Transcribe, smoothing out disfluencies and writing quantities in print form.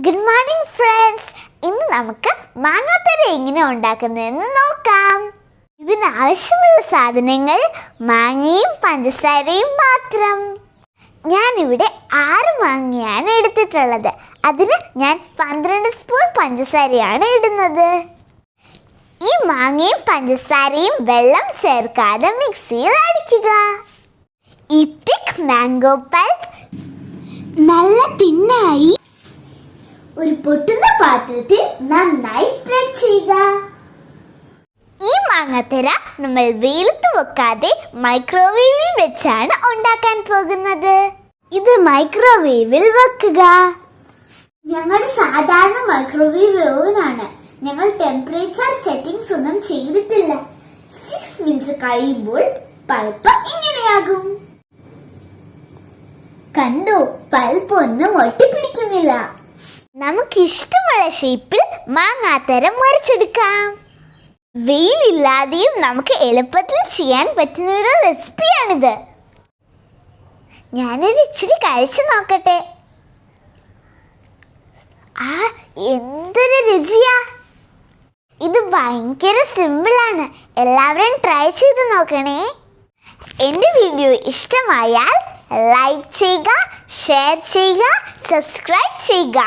Good morning friends. ഇന്ന് നമുക്ക് മാങ്ങാത്തര എങ്ങനെ ഉണ്ടാക്കുന്നതെന്ന് നോക്കാം. ഇതിനാവശ്യമുള്ള സാധനങ്ങൾ മാങ്ങയും പഞ്ചസാരയും മാത്രം. ഞാനിവിടെ 6 മാങ്ങയാണ് എടുത്തിട്ടുള്ളത്. അതിന് ഞാൻ 12 സ്പൂൺ പഞ്ചസാരയാണ് ഇടുന്നത്. ഈ മാങ്ങയും പഞ്ചസാരയും വെള്ളം ചേർക്കാതെ മിക്സിയിൽ അടിക്കുക. ഈ തിക്ക് മാംഗോ പൾപ്പ് നല്ല തിന്നായി ഒരു പൊട്ടുന്ന പാത്രത്തിൽ നന്നായി സ്പ്രെഡ് ചെയ്യുക. ഈ മാങ്ങാത്തര നമ്മൾ വെയിലത്ത് വെക്കാതെ മൈക്രോവേവിൽ വെച്ചാണ് ഉണ്ടാക്കാൻ പോകുന്നത്. ഇത് മൈക്രോവേവിൽ വെക്കുക. ഞങ്ങളുടെ സാധാരണ മൈക്രോവേവ് ഓവനാണ്. ഞങ്ങൾ ടെമ്പറേച്ചർ സെറ്റിംഗ്സ് ഒന്നും ചെയ്തിട്ടില്ല. 6 മിനിറ്റ്സ് കഴിയുമ്പോൾ പൾപ്പ് ഇങ്ങനെയാകും. കണ്ടോ, പൾപ്പ് ഒന്നും ഒട്ടിപ്പിടിക്കുന്നില്ല. നമുക്ക് ഇഷ്ടമുള്ള ഷേപ്പിൽ മാങ്ങാത്തര മുറിച്ചെടുക്കാം. വെയിലില്ലാതെയും നമുക്ക് എളുപ്പത്തിൽ ചെയ്യാൻ പറ്റുന്ന ഒരു റെസിപ്പിയാണിത്. ഞാനൊരു ഇച്ചിരി കഴിച്ചു നോക്കട്ടെ. എന്തൊരു രുചിയാ! ഇത് ഭയങ്കര സിമ്പിളാണ്. എല്ലാവരും ട്രൈ ചെയ്ത് നോക്കണേ. എൻ്റെ വീഡിയോ ഇഷ്ടമായാൽ ലൈക്ക് ചെയ്യുക, ഷെയർ ചെയ്യുക, സബ്സ്ക്രൈബ് ചെയ്യുക.